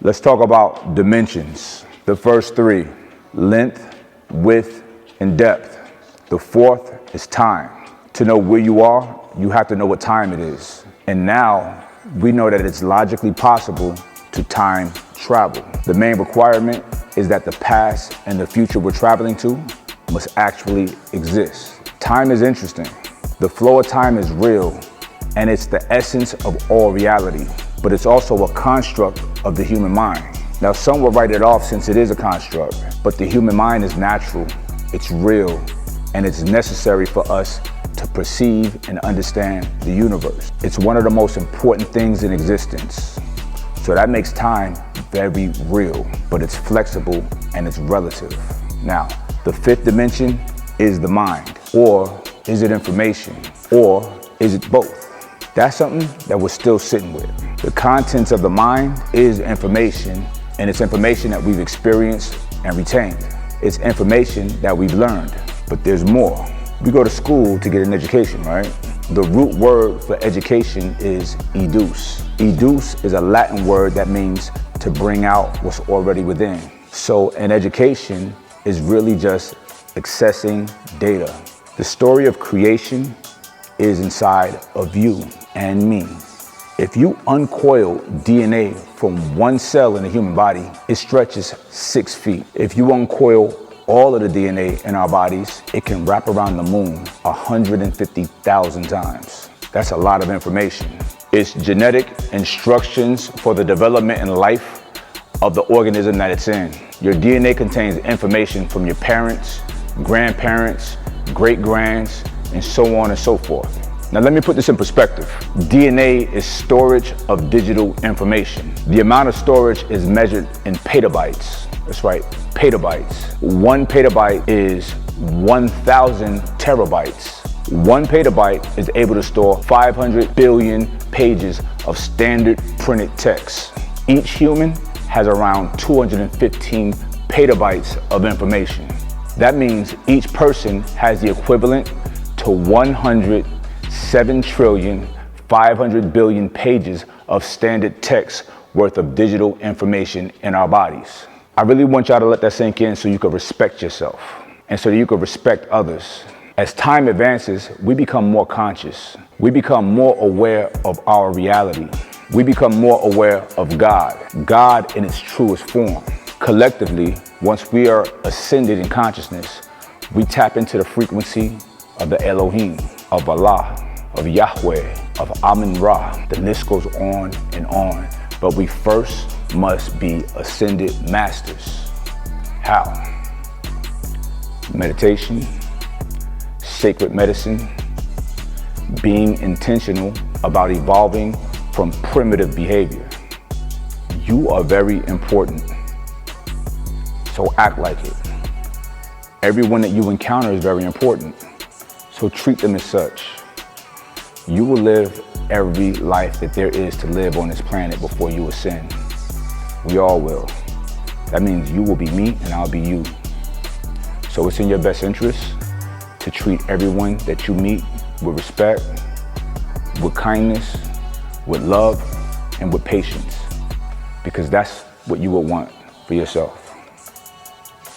Let's talk about dimensions. The first three: length, width, and depth. The fourth is time. To know where you are, you have to know what time it is. And now we know that it's logically possible to time travel. The main requirement is that the past and the future we're traveling to must actually exist. Time is interesting. The flow of time is real, and it's the essence of all reality, but it's also a construct of the human mind. Now, some will write it off since it is a construct, but the human mind is natural, it's real, and it's necessary for us to perceive and understand the universe. It's one of the most important things in existence. So that makes time very real, but it's flexible and it's relative. Now, the fifth dimension is the mind. Or is it information? Or is it both? That's something that we're still sitting with. The contents of the mind is information, and it's information that we've experienced and retained. It's information that we've learned, but there's more. We go to school to get an education, right? The root word for education is educe. Educe is a Latin word that means to bring out what's already within. So an education is really just accessing data. The story of creation is inside of you and me. If you uncoil DNA from one cell in the human body, it stretches 6 feet. If you uncoil all of the DNA in our bodies, it can wrap around the moon 150,000 times. That's a lot of information. It's genetic instructions for the development and life of the organism that it's in. Your DNA contains information from your parents, grandparents, great-grands, and so on and so forth. Now let me put this in perspective. DNA is storage of digital information. The amount of storage is measured in petabytes. That's right, petabytes. 1 petabyte is 1,000 terabytes. 1 petabyte is able to store 500 billion pages of standard printed text. Each human has around 215 petabytes of information. That means each person has the equivalent to 107,500,000,000,000 pages of standard text worth of digital information in our bodies. I really want y'all to let that sink in so you can respect yourself and so that you can respect others. As time advances, we become more conscious. We become more aware of our reality. We become more aware of God in its truest form. Collectively, once we are ascended in consciousness, we tap into the frequency of the Elohim, of Allah, of Yahweh, of Amun-Ra. The list goes on and on. But we first must be ascended masters. How? Meditation, sacred medicine, being intentional about evolving from primitive behavior. You are very important, so act like it. Everyone that you encounter is very important, so treat them as such. You will live every life that there is to live on this planet before you ascend. We all will. That means you will be me and I'll be you. So it's in your best interest to treat everyone that you meet with respect, with kindness, with love, and with patience, because that's what you would want for yourself.